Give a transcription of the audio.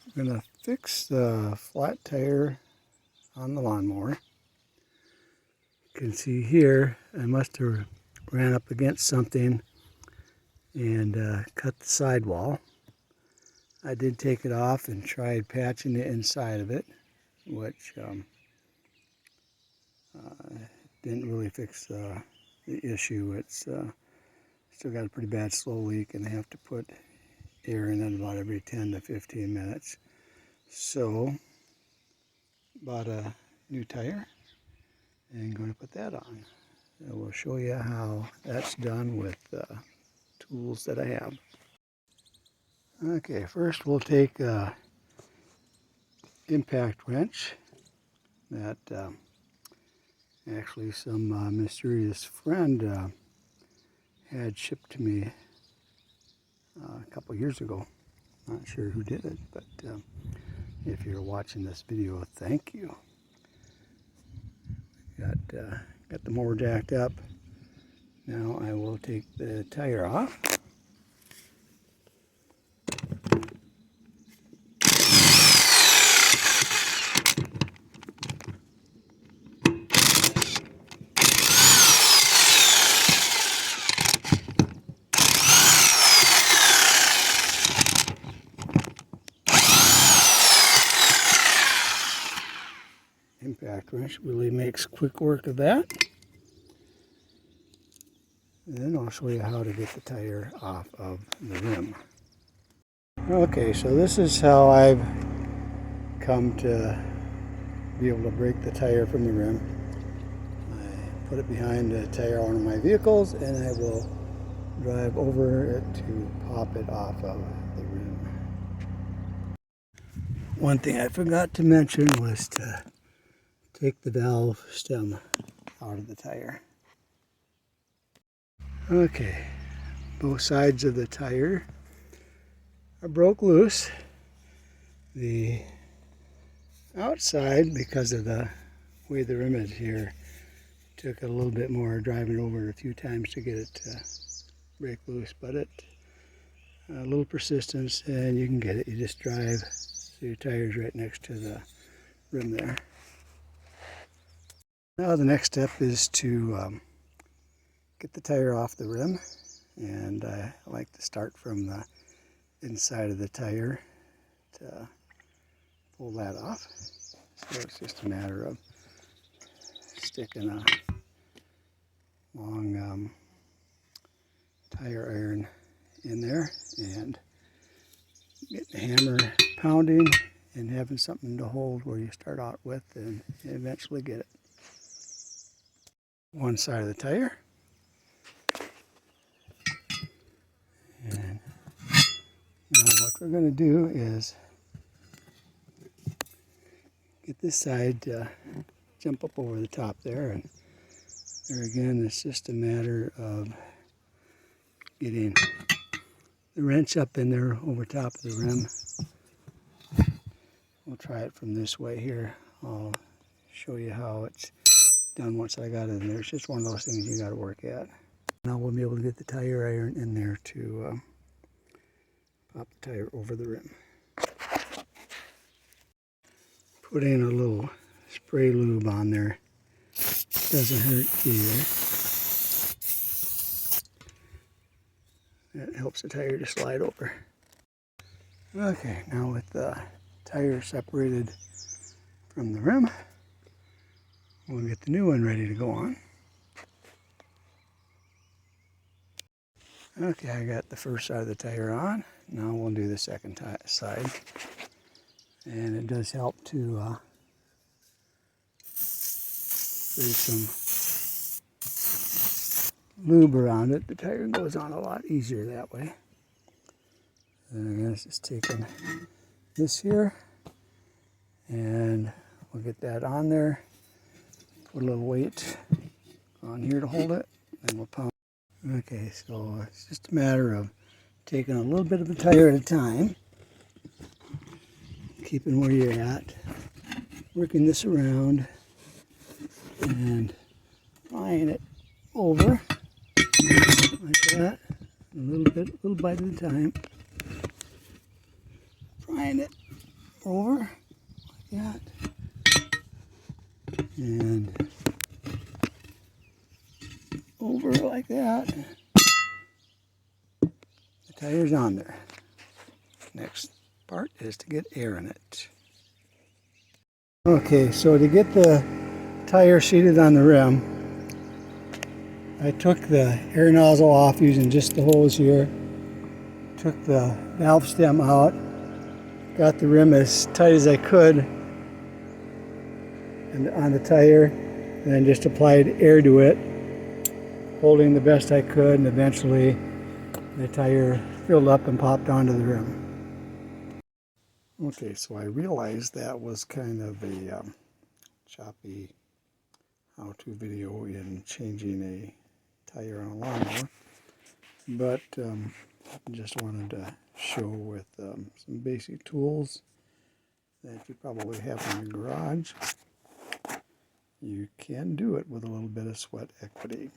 I'm going to fix the flat tire on the lawnmower. You can see here I must have ran up against something and cut the sidewall. I did take it off and tried patching the inside of it, which didn't really fix the issue. It's still got a pretty bad slow leak, and I have to put air in it about every 10 to 15 minutes. So, bought a new tire and going to put that on. I will show you how that's done with tools that I have. Okay, first we'll take an impact wrench that actually some mysterious friend had shipped to me a couple years ago. Not sure who did it, but if you're watching this video, thank you. Got the mower jacked up. Now I will take the tire off. Impact wrench really makes quick work of that. And then I'll show you how to get the tire off of the rim. Okay, so this is how I've come to be able to break the tire from the rim. I put it behind the tire on one of my vehicles, and I will drive over it to pop it off of the rim. One thing I forgot to mention was to take the valve stem out of the tire. Okay, both sides of the tire are broke loose. The outside, because of the way the rim is here, took a little bit more driving over it a few times to get it to break loose, but a little persistence and you can get it. You just drive, so your tire's right next to the rim there. Now the next step is to get the tire off the rim, and I like to start from the inside of the tire to pull that off. So it's just a matter of sticking a long tire iron in there and getting the hammer pounding and having something to hold where you start out with and eventually get it. One side of the tire. And now what we're going to do is get this side to jump up over the top there, and there again it's just a matter of getting the wrench up in there over top of the rim. We'll try it from this way here. I'll show you how it's done once I got it in there. It's just one of those things you got to work at. Now we'll be able to get the tire iron in there to pop the tire over the rim. Putting a little spray lube on there doesn't hurt either. That helps the tire to slide over. Okay, now with the tire separated from the rim, we'll get the new one ready to go on. Okay, I got the first side of the tire on. Now we'll do the second side. And it does help to spray some lube around it. The tire goes on a lot easier that way. And I guess just taking this here, and we'll get that on there. Put a little weight on here to hold it, and we'll pound. Okay, so it's just a matter of taking a little bit of the tire at a time, keeping where you're at, working this around, and flying it over like that, a little bite at a time, prying it over like that. And over like that. The tire's on there. Next part is to get air in it. Okay, so to get the tire seated on the rim, I took the air nozzle off using just the hose here. Took the valve stem out. Got the rim as tight as I could on the tire, and then just applied air to it, holding the best I could, and eventually the tire filled up and popped onto the rim. Okay, so I realized that was kind of a choppy how-to video in changing a tire on a lawnmower, but just wanted to show with some basic tools that you probably have in your garage. You can do it with a little bit of sweat equity.